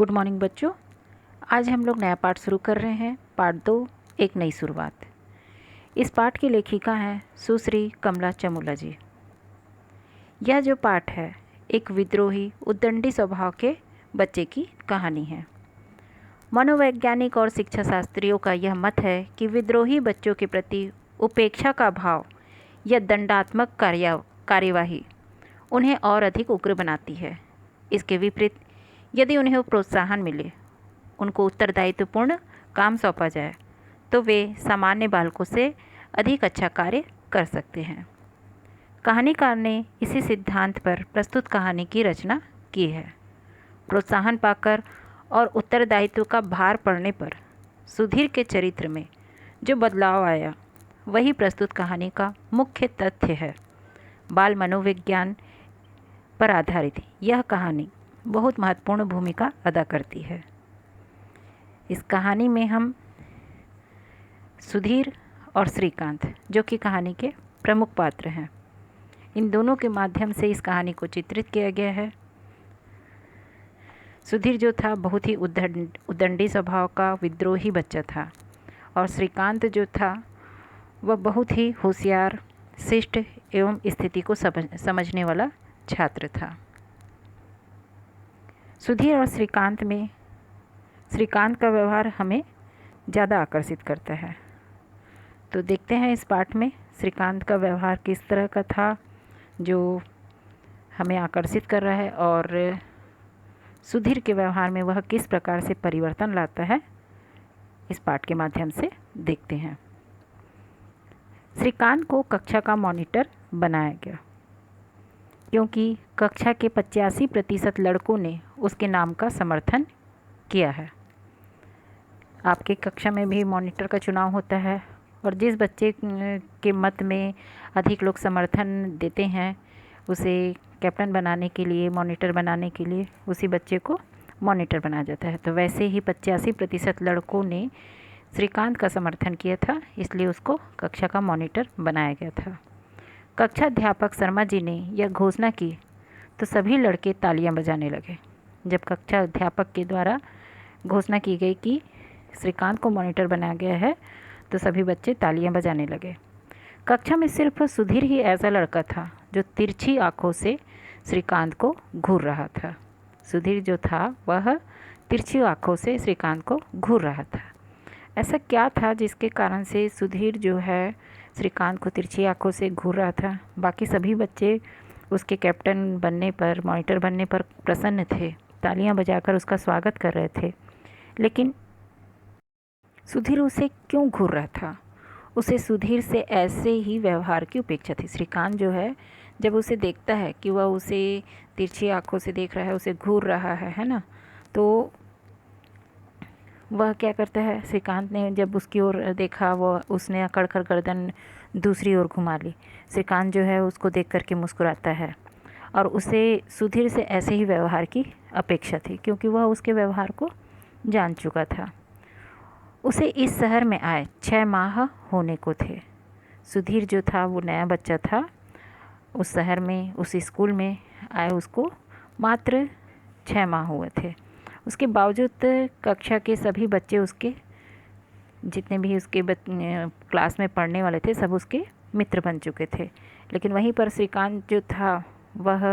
Good morning बच्चों। आज हम लोग नया पाठ शुरू कर रहे हैं। पाठ 2, एक नई शुरुआत। इस पाठ की लेखिका हैं सुश्री कमला चमुला जी। यह जो पाठ है एक विद्रोही उद्दंडी स्वभाव के बच्चे की कहानी है। मनोवैज्ञानिक और शिक्षा शास्त्रियों का यह मत है कि विद्रोही बच्चों के प्रति उपेक्षा का भाव या दंडात्मक कार्यवाही उन्हें और अधिक उग्र बनाती है। इसके विपरीत यदि उन्हें प्रोत्साहन मिले, उनको उत्तरदायित्वपूर्ण काम सौंपा जाए, तो वे सामान्य बालकों से अधिक अच्छा कार्य कर सकते हैं। कहानीकार ने इसी सिद्धांत पर प्रस्तुत कहानी की रचना की है। प्रोत्साहन पाकर और उत्तरदायित्व का भार पड़ने पर सुधीर के चरित्र में जो बदलाव आया, वही प्रस्तुत कहानी का मुख्य तथ्य है। बाल मनोविज्ञान पर आधारित यह कहानी बहुत महत्वपूर्ण भूमिका अदा करती है। इस कहानी में हम सुधीर और श्रीकांत, जो कि कहानी के प्रमुख पात्र हैं, इन दोनों के माध्यम से इस कहानी को चित्रित किया गया है। सुधीर जो था बहुत ही उद्दंडी स्वभाव का विद्रोही बच्चा था, और श्रीकांत जो था वह बहुत ही होशियार, शिष्ट एवं स्थिति को समझने वाला छात्र था। सुधीर और श्रीकांत में श्रीकांत का व्यवहार हमें ज़्यादा आकर्षित करता है। तो देखते हैं इस पाठ में श्रीकांत का व्यवहार किस तरह का था जो हमें आकर्षित कर रहा है, और सुधीर के व्यवहार में वह किस प्रकार से परिवर्तन लाता है। इस पाठ के माध्यम से देखते हैं। श्रीकांत को कक्षा का मॉनिटर बनाया गया क्योंकि कक्षा के 85% लड़कों ने उसके नाम का समर्थन किया है। आपके कक्षा में भी मॉनिटर का चुनाव होता है, और जिस बच्चे के मत में अधिक लोग समर्थन देते हैं उसे कैप्टन बनाने के लिए, मॉनिटर बनाने के लिए, उसी बच्चे को मॉनिटर बनाया जाता है। तो वैसे ही 85% लड़कों ने श्रीकांत का समर्थन किया था, इसलिए उसको कक्षा का मॉनिटर बनाया गया था। कक्षा अध्यापक शर्मा जी ने यह घोषणा की तो सभी लड़के तालियां बजाने लगे। जब कक्षा अध्यापक के द्वारा घोषणा की गई कि श्रीकांत को मॉनिटर बनाया गया है, तो सभी बच्चे तालियां बजाने लगे। कक्षा में सिर्फ सुधीर ही ऐसा लड़का था जो तिरछी आंखों से श्रीकांत को घूर रहा था। सुधीर जो था वह तिरछी आंखों से श्रीकांत को घूर रहा था। ऐसा क्या था जिसके कारण से सुधीर जो है श्रीकांत को तिरछी आंखों से घूर रहा था? बाकी सभी बच्चे उसके कैप्टन बनने पर, मॉनिटर बनने पर प्रसन्न थे, तालियां बजाकर उसका स्वागत कर रहे थे, लेकिन सुधीर उसे क्यों घूर रहा था? उसे सुधीर से ऐसे ही व्यवहार की अपेक्षा थी। श्रीकांत जो है, जब उसे देखता है कि वह उसे तिरछी आंखों से देख रहा है, उसे घूर रहा है ना, तो वह क्या करता है? श्रीकांत ने जब उसकी ओर देखा, उसने अकड़ कर गर्दन दूसरी ओर घुमा ली। श्रीकांत जो है उसको देख कर के मुस्कुराता है, और उसे सुधीर से ऐसे ही व्यवहार की अपेक्षा थी, क्योंकि वह उसके व्यवहार को जान चुका था। उसे इस शहर में आए 6 माह होने को थे। सुधीर जो था वो नया बच्चा था। उस शहर में, उस स्कूल में आए उसको मात्र 6 माह हुए थे। उसके बावजूद कक्षा के सभी बच्चे, उसके जितने भी उसके क्लास में पढ़ने वाले थे, सब उसके मित्र बन चुके थे। लेकिन वहीं पर श्रीकांत जो था वह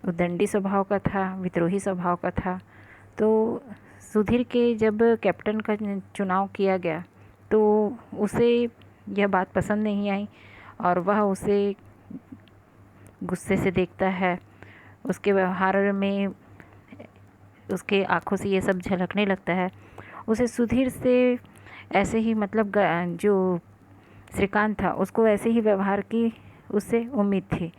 उद्दंडी स्वभाव का था, विद्रोही स्वभाव का था। तो सुधीर के जब कैप्टन का चुनाव किया गया तो उसे यह बात पसंद नहीं आई, और वह उसे गुस्से से देखता है। उसके व्यवहार में, उसके आँखों से ये सब झलकने लगता है। उसे सुधीर से ऐसे ही, मतलब जो श्रीकांत था उसको ऐसे ही व्यवहार की उससे उम्मीद थी।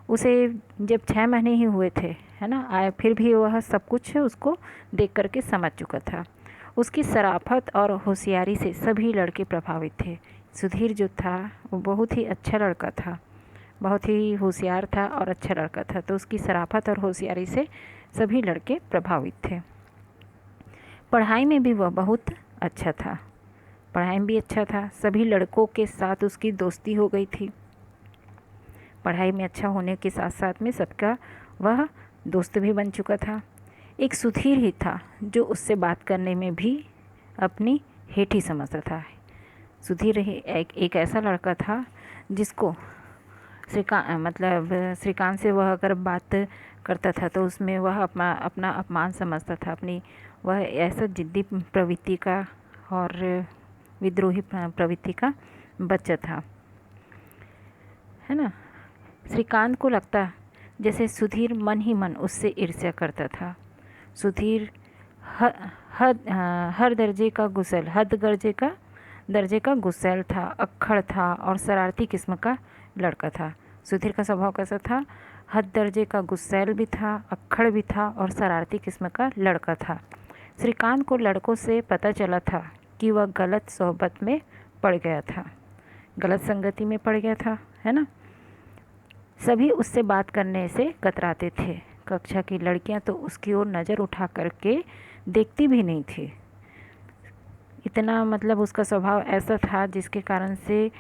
उसे जब 6 महीने ही हुए थे, है ना, आए, फिर भी वह सब कुछ उसको देख कर के समझ चुका था। उसकी शराफत और होशियारी से सभी लड़के प्रभावित थे। सुधीर जो था वो बहुत ही अच्छा लड़का था, बहुत ही होशियार था और अच्छा लड़का था। तो उसकी शराफत और होशियारी से सभी लड़के प्रभावित थे। पढ़ाई में भी वह बहुत अच्छा था, पढ़ाई में भी अच्छा था। सभी लड़कों के साथ उसकी दोस्ती हो गई थी। पढ़ाई में अच्छा होने के साथ साथ में सबका वह दोस्त भी बन चुका था। एक सुधीर ही था जो उससे बात करने में भी अपनी हेठी समझता था। सुधीर एक ऐसा लड़का था जिसको श्रीकांत से वह अगर बात करता था तो उसमें वह अपना अपमान समझता था। वह ऐसा जिद्दी प्रवृत्ति का और विद्रोही प्रवृत्ति का बच्चा था, है ना। श्रीकांत को लगता जैसे सुधीर मन ही मन उससे ईर्ष्या करता था। सुधीर हर दर्जे का गुस्सैल था, अक्खड़ था और शरारती किस्म का लड़का था। सुधीर का स्वभाव कैसा था? हद दर्जे का गुस्सैल भी था, अक्खड़ भी था और शरारती किस्म का लड़का था। श्रीकांत को लड़कों से पता चला था कि वह गलत सोहबत में पड़ गया था, गलत संगति में पड़ गया था, है ना। सभी उससे बात करने से कतराते थे। कक्षा की लड़कियां तो उसकी ओर नज़र उठा करके देखती भी नहीं थी। इतना उसका स्वभाव ऐसा था जिसके कारण से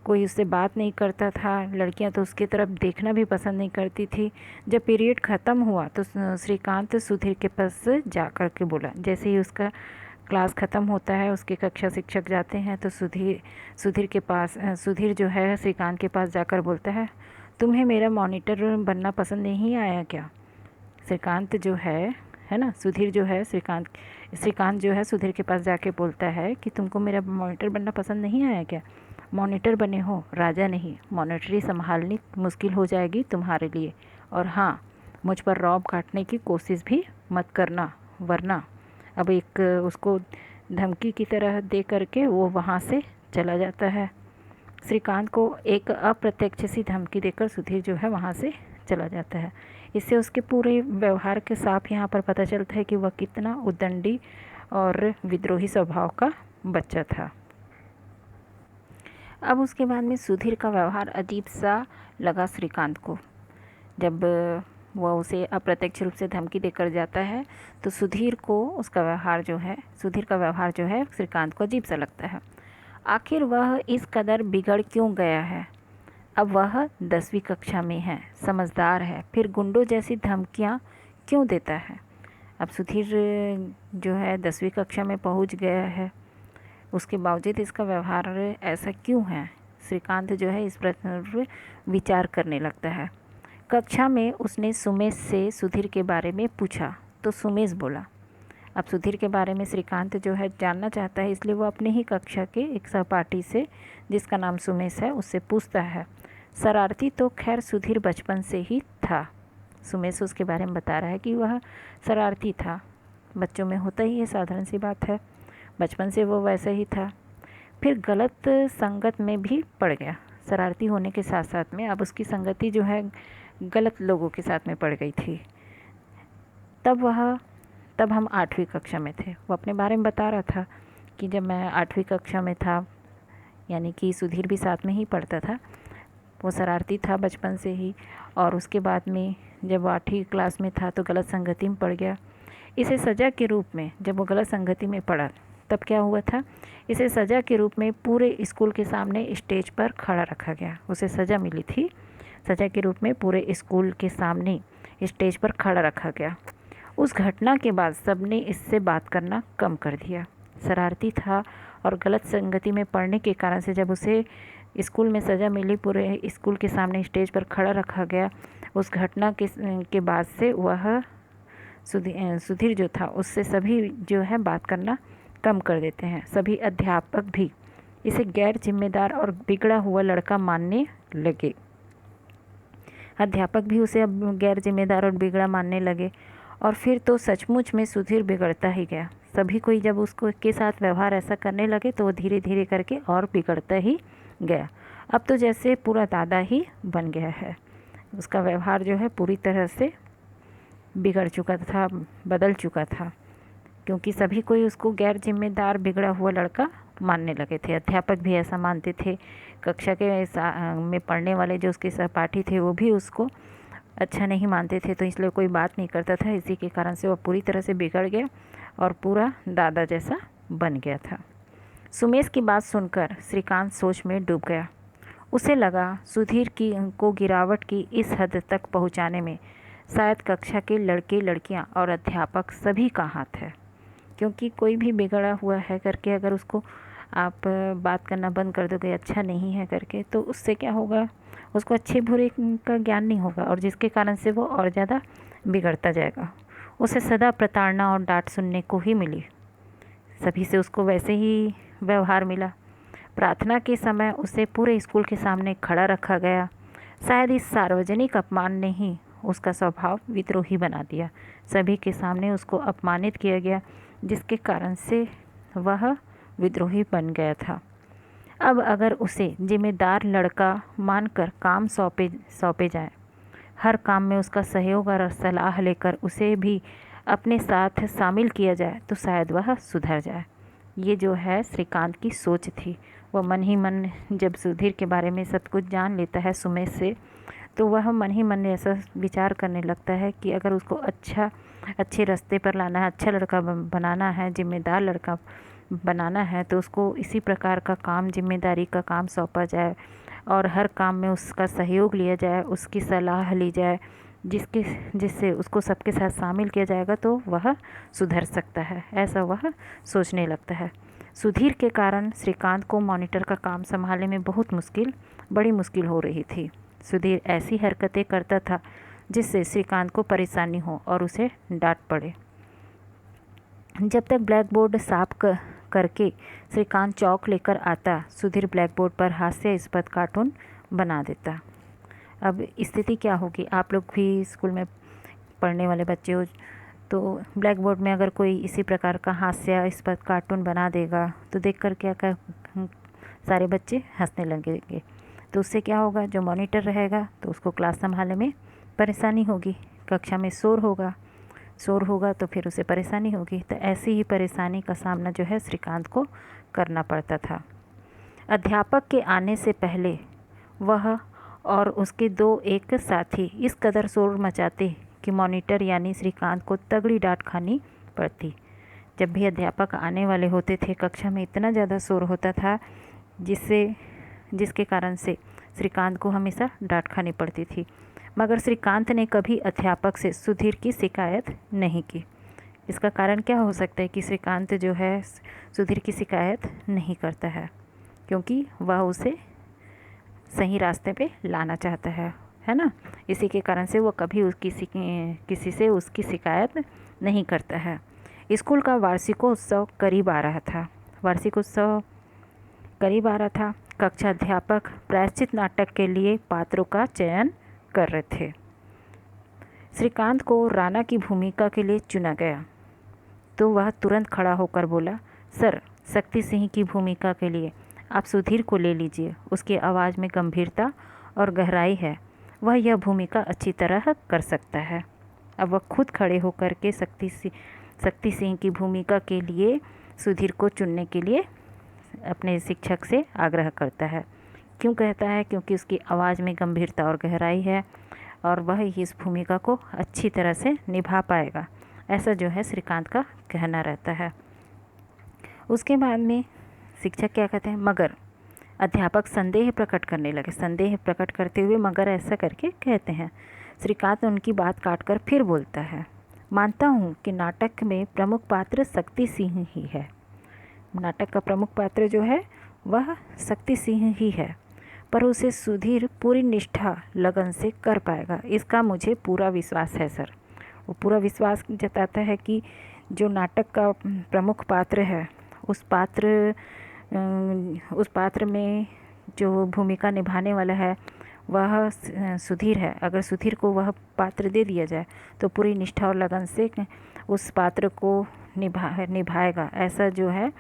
कोई उससे बात नहीं करता था। लड़कियां तो उसकी तरफ देखना भी पसंद नहीं करती थी। जब पीरियड ख़त्म हुआ तो श्रीकांत सुधीर के पास जा कर के बोला। जैसे ही उसका क्लास ख़त्म होता है, उसके कक्षा शिक्षक जाते हैं तो सुधीर जो है श्रीकांत के पास जाकर बोलता है, तुम्हें मेरा मॉनिटर बनना पसंद नहीं आया क्या? श्रीकांत जो है ना, श्रीकांत जो है सुधीर के पास जाके बोलता है कि तुमको मेरा मॉनिटर बनना पसंद नहीं आया क्या? मॉनिटर बने हो, राजा नहीं। मॉनिटरी संभालनी मुश्किल हो जाएगी तुम्हारे लिए। और हाँ, मुझ पर रौब काटने की कोशिश भी मत करना, वरना। अब एक उसको धमकी की तरह दे करके वो वहाँ से चला जाता है। श्रीकांत को एक अप्रत्यक्ष सी धमकी देकर सुधीर जो है वहाँ से चला जाता है। इससे उसके पूरे व्यवहार के साथ यहाँ पर पता चलता है कि वह कितना उद्दंडी और विद्रोही स्वभाव का बच्चा था। अब उसके बाद में सुधीर का व्यवहार अजीब सा लगा श्रीकांत को। जब वह उसे अप्रत्यक्ष रूप से धमकी देकर जाता है तो सुधीर का व्यवहार जो है श्रीकांत को अजीब सा लगता है। आखिर वह इस कदर बिगड़ क्यों गया है? अब वह 10वीं कक्षा में है, समझदार है, फिर गुंडों जैसी धमकियां क्यों देता है? अब सुधीर जो है 10वीं कक्षा में पहुंच गया है, उसके बावजूद इसका व्यवहार ऐसा क्यों है? श्रीकांत जो है इस पर विचार करने लगता है। कक्षा में उसने सुमेश से सुधीर के बारे में पूछा तो सुमेश बोला। अब सुधीर के बारे में श्रीकांत जो है जानना चाहता है, इसलिए वो अपने ही कक्षा के एक सहपाठी से, जिसका नाम सुमेश है, उससे पूछता है। शरारती तो खैर सुधीर बचपन से ही था। सुमेश उसके बारे में बता रहा है कि वह शरारती था। बच्चों में होता ही है, साधारण सी बात है। बचपन से वो वैसा ही था। फिर गलत संगत में भी पड़ गया। शरारती होने के साथ साथ में अब उसकी संगति जो है गलत लोगों के साथ में पड़ गई थी। तब हम 8वीं कक्षा में थे। वो अपने बारे में बता रहा था कि जब मैं 8वीं कक्षा में था, यानी कि सुधीर भी साथ में ही पढ़ता था। वो शरारती था बचपन से ही, और उसके बाद में जब वो 8वीं क्लास में था तो गलत संगति में पड़ गया। इसे सज़ा के रूप में, जब वो गलत संगति में पड़ा तब क्या हुआ था, इसे सज़ा के रूप में पूरे स्कूल के सामने स्टेज पर खड़ा रखा गया। उसे सज़ा मिली थी, सज़ा के रूप में पूरे स्कूल के सामने स्टेज पर खड़ा रखा गया। उस घटना के बाद सबने इससे बात करना कम कर दिया। शरारती था और गलत संगति में पड़ने के कारण से जब उसे स्कूल में सज़ा मिली, पूरे स्कूल के सामने स्टेज पर खड़ा रखा गया, उस घटना के बाद से वह सुधीर जो था उससे सभी जो है बात करना कम कर देते हैं। सभी अध्यापक भी इसे गैर जिम्मेदार और बिगड़ा हुआ लड़का मानने लगे। अध्यापक भी उसे अब गैर जिम्मेदार और बिगड़ा मानने लगे। और फिर तो सचमुच में सुधीर बिगड़ता ही गया। सभी कोई जब उसको के साथ व्यवहार ऐसा करने लगे तो वो धीरे धीरे करके और बिगड़ता ही गया। अब तो जैसे पूरा दादा ही बन गया है। उसका व्यवहार जो है पूरी तरह से बिगड़ चुका था, बदल चुका था, क्योंकि सभी कोई उसको गैर जिम्मेदार बिगड़ा हुआ लड़का मानने लगे थे। अध्यापक भी ऐसा मानते थे। कक्षा के में पढ़ने वाले जो उसके सहपाठी थे वो भी उसको अच्छा नहीं मानते थे, तो इसलिए कोई बात नहीं करता था। इसी के कारण से वह पूरी तरह से बिगड़ गया और पूरा दादा जैसा बन गया था। सुमेश की बात सुनकर श्रीकांत सोच में डूब गया। उसे लगा सुधीर को गिरावट की इस हद तक पहुंचाने में शायद कक्षा के लड़के लड़कियां और अध्यापक सभी का हाथ है, क्योंकि कोई भी बिगड़ा हुआ है करके अगर उसको आप बात करना बंद कर दोगे, अच्छा नहीं है करके, तो उससे क्या होगा, उसको अच्छे बुरे का ज्ञान नहीं होगा और जिसके कारण से वो और ज़्यादा बिगड़ता जाएगा। उसे सदा प्रताड़ना और डांट सुनने को ही मिली, सभी से उसको वैसे ही व्यवहार मिला। प्रार्थना के समय उसे पूरे स्कूल के सामने खड़ा रखा गया। शायद इस सार्वजनिक अपमान ने ही उसका स्वभाव विद्रोही बना दिया। सभी के सामने उसको अपमानित किया गया, जिसके कारण से वह विद्रोही बन गया था। अब अगर उसे जिम्मेदार लड़का मानकर काम सौंपे जाए, हर काम में उसका सहयोग और सलाह लेकर उसे भी अपने साथ शामिल किया जाए, तो शायद वह सुधर जाए। ये जो है श्रीकांत की सोच थी। वह मन ही मन जब सुधीर के बारे में सब कुछ जान लेता है सुमेश से, तो वह मन ही मन ऐसा विचार करने लगता है कि अगर उसको अच्छे रास्ते पर लाना है, अच्छा लड़का बनाना है, जिम्मेदार लड़का बनाना है, तो उसको इसी प्रकार का काम, जिम्मेदारी का काम सौंपा जाए और हर काम में उसका सहयोग लिया जाए, उसकी सलाह ली जाए, जिससे उसको सबके साथ शामिल किया जाएगा तो वह सुधर सकता है, ऐसा वह सोचने लगता है। सुधीर के कारण श्रीकांत को मॉनिटर का काम संभालने में बड़ी मुश्किल हो रही थी। सुधीर ऐसी हरकतें करता था जिससे श्रीकांत को परेशानी हो और उसे डांट पड़े। जब तक ब्लैक बोर्ड साफ करके श्रीकांत चौक लेकर आता, सुधीर ब्लैक बोर्ड पर हास्यास्पद कार्टून बना देता। अब स्थिति क्या होगी, आप लोग भी स्कूल में पढ़ने वाले बच्चे हो, तो ब्लैक बोर्ड में अगर कोई इसी प्रकार का हास्यास्पद कार्टून बना देगा तो देखकर क्या सारे बच्चे हंसने लगेंगे। तो उससे क्या होगा, जो मॉनिटर रहेगा तो उसको क्लास संभालने में परेशानी होगी, कक्षा में शोर होगा तो फिर उसे परेशानी होगी। तो ऐसी ही परेशानी का सामना जो है श्रीकांत को करना पड़ता था। अध्यापक के आने से पहले वह और उसके एक साथी इस कदर शोर मचाते कि मॉनिटर यानी श्रीकांत को तगड़ी डांट खानी पड़ती। जब भी अध्यापक आने वाले होते थे, कक्षा में इतना ज़्यादा शोर होता था जिसके कारण से श्रीकांत को हमेशा डांट खानी पड़ती थी। मगर श्रीकांत ने कभी अध्यापक से सुधीर की शिकायत नहीं की। इसका कारण क्या हो सकता है कि श्रीकांत जो है सुधीर की शिकायत नहीं करता है, क्योंकि वह उसे सही रास्ते पे लाना चाहता है ना। इसी के कारण से वो कभी किसी से उसकी शिकायत नहीं करता है। स्कूल का वार्षिकोत्सव करीब आ रहा था। कक्षा अध्यापक प्रायश्चित नाटक के लिए पात्रों का चयन कर रहे थे। श्रीकांत को राणा की भूमिका के लिए चुना गया तो वह तुरंत खड़ा होकर बोला, सर, शक्ति सिंह की भूमिका के लिए आप सुधीर को ले लीजिए। उसकी आवाज़ में गंभीरता और गहराई है, वह यह भूमिका अच्छी तरह कर सकता है। अब वह खुद खड़े होकर के शक्ति सिंह की भूमिका के लिए सुधीर को चुनने के लिए अपने शिक्षक से आग्रह करता है। क्यों कहता है? क्योंकि उसकी आवाज़ में गंभीरता और गहराई है और वह इस भूमिका को अच्छी तरह से निभा पाएगा, ऐसा जो है श्रीकांत का कहना रहता है। उसके बाद में शिक्षक क्या कहते हैं, मगर अध्यापक संदेह प्रकट करने लगे। संदेह प्रकट करते हुए मगर ऐसा करके कहते हैं। श्रीकांत उनकी बात काटकर फिर बोलता है, मानता हूँ कि नाटक में प्रमुख पात्र शक्ति सिंह ही है। नाटक का प्रमुख पात्र जो है वह शक्ति सिंह ही है, पर उसे सुधीर पूरी निष्ठा लगन से कर पाएगा, इसका मुझे पूरा विश्वास है सर। वो पूरा विश्वास जताता है कि जो नाटक का प्रमुख पात्र है उस पात्र में जो भूमिका निभाने वाला है वह सुधीर है। अगर सुधीर को वह पात्र दे दिया जाए तो पूरी निष्ठा और लगन से उस पात्र को निभाएगा, ऐसा जो है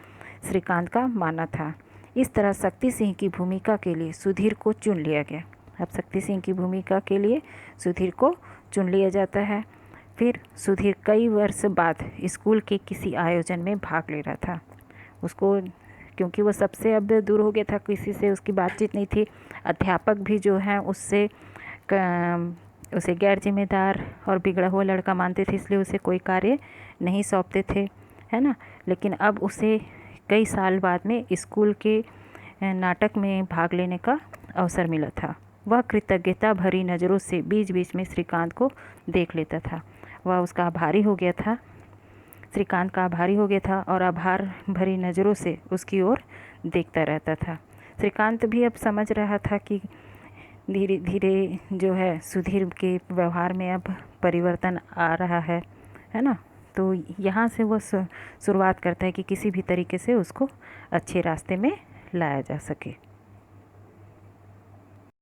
श्रीकांत का मानना था। इस तरह शक्ति सिंह की भूमिका के लिए सुधीर को चुन लिया गया। अब शक्ति सिंह की भूमिका के लिए सुधीर को चुन लिया जाता है। फिर सुधीर कई वर्ष बाद स्कूल के किसी आयोजन में भाग ले रहा था। उसको क्योंकि वो सबसे अब दूर हो गया था, किसी से उसकी बातचीत नहीं थी। अध्यापक भी जो है उसे गैर जिम्मेदार और बिगड़ा हुआ लड़का मानते थे, इसलिए उसे कोई कार्य नहीं सौंपते थे, है ना। लेकिन अब उसे कई साल बाद में स्कूल के नाटक में भाग लेने का अवसर मिला था। वह कृतज्ञता भरी नज़रों से बीच बीच में श्रीकांत को देख लेता था। वह उसका आभारी हो गया था, श्रीकांत का आभारी हो गया था और आभार भरी नज़रों से उसकी ओर देखता रहता था। श्रीकांत भी अब समझ रहा था कि धीरे धीरे जो है सुधीर के व्यवहार में अब परिवर्तन आ रहा है ना। तो यहाँ से वो शुरुआत करता है कि किसी भी तरीके से उसको अच्छे रास्ते में लाया जा सके।